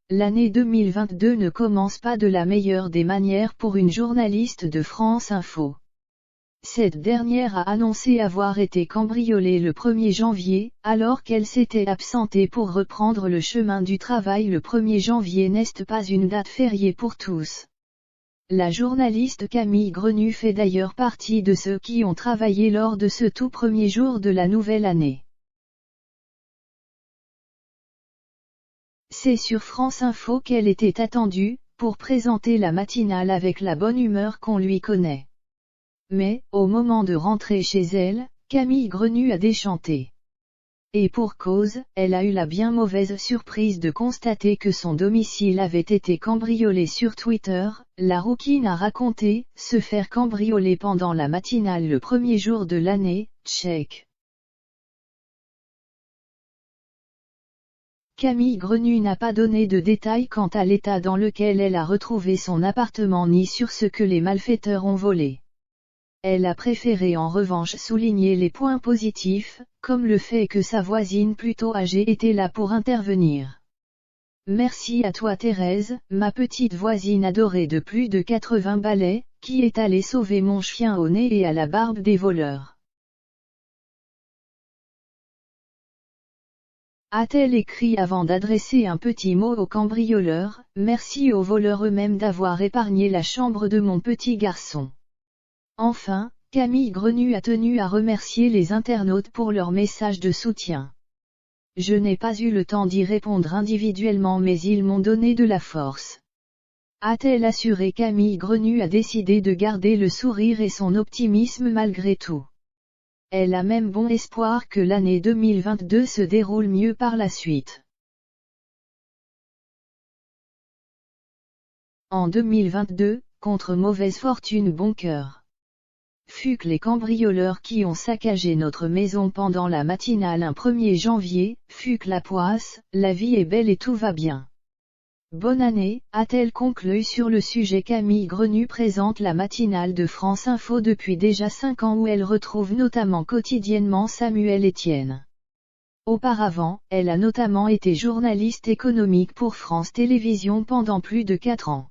l'année 2022 ne commence pas de la meilleure des manières pour une journaliste de France Info. Cette dernière a annoncé avoir été cambriolée le 1er janvier, alors qu'elle s'était absentée pour reprendre le chemin du travail. Le 1er janvier n'est pas une date fériée pour tous. La journaliste Camille Grenu fait d'ailleurs partie de ceux qui ont travaillé lors de ce tout premier jour de la nouvelle année. C'est sur France Info qu'elle était attendue, pour présenter la matinale avec la bonne humeur qu'on lui connaît. Mais, au moment de rentrer chez elle, Camille Grenu a déchanté. Et pour cause, elle a eu la bien mauvaise surprise de constater que son domicile avait été cambriolé sur Twitter. La rouquine a raconté se faire cambrioler pendant la matinale le 1er jour de l'année, check. Camille Grenu n'a pas donné de détails quant à l'état dans lequel elle a retrouvé son appartement ni sur ce que les malfaiteurs ont volé. Elle a préféré en revanche souligner les points positifs, comme le fait que sa voisine plutôt âgée était là pour intervenir. Merci à toi Thérèse, ma petite voisine adorée de plus de 80 balais, qui est allée sauver mon chien au nez et à la barbe des voleurs. A-t-elle écrit avant d'adresser un petit mot aux cambrioleurs, merci aux voleurs eux-mêmes d'avoir épargné la chambre de mon petit garçon. Enfin, Camille Grenu a tenu à remercier les internautes pour leur message de soutien. Je n'ai pas eu le temps d'y répondre individuellement mais ils m'ont donné de la force. A-t-elle assuré? Camille Grenu a décidé de garder le sourire et son optimisme malgré tout. Elle a même bon espoir que l'année 2022 se déroule mieux par la suite. En 2022, contre mauvaise fortune bon cœur. Fut que les cambrioleurs qui ont saccagé notre maison pendant la matinale un 1er janvier, fut que la poisse, la vie est belle et tout va bien. Bonne année, a-t-elle conclu sur le sujet. Camille Grenu présente la matinale de France Info depuis déjà 5 ans où elle retrouve notamment quotidiennement Samuel Etienne. Auparavant, elle a notamment été journaliste économique pour France Télévisions pendant plus de 4 ans.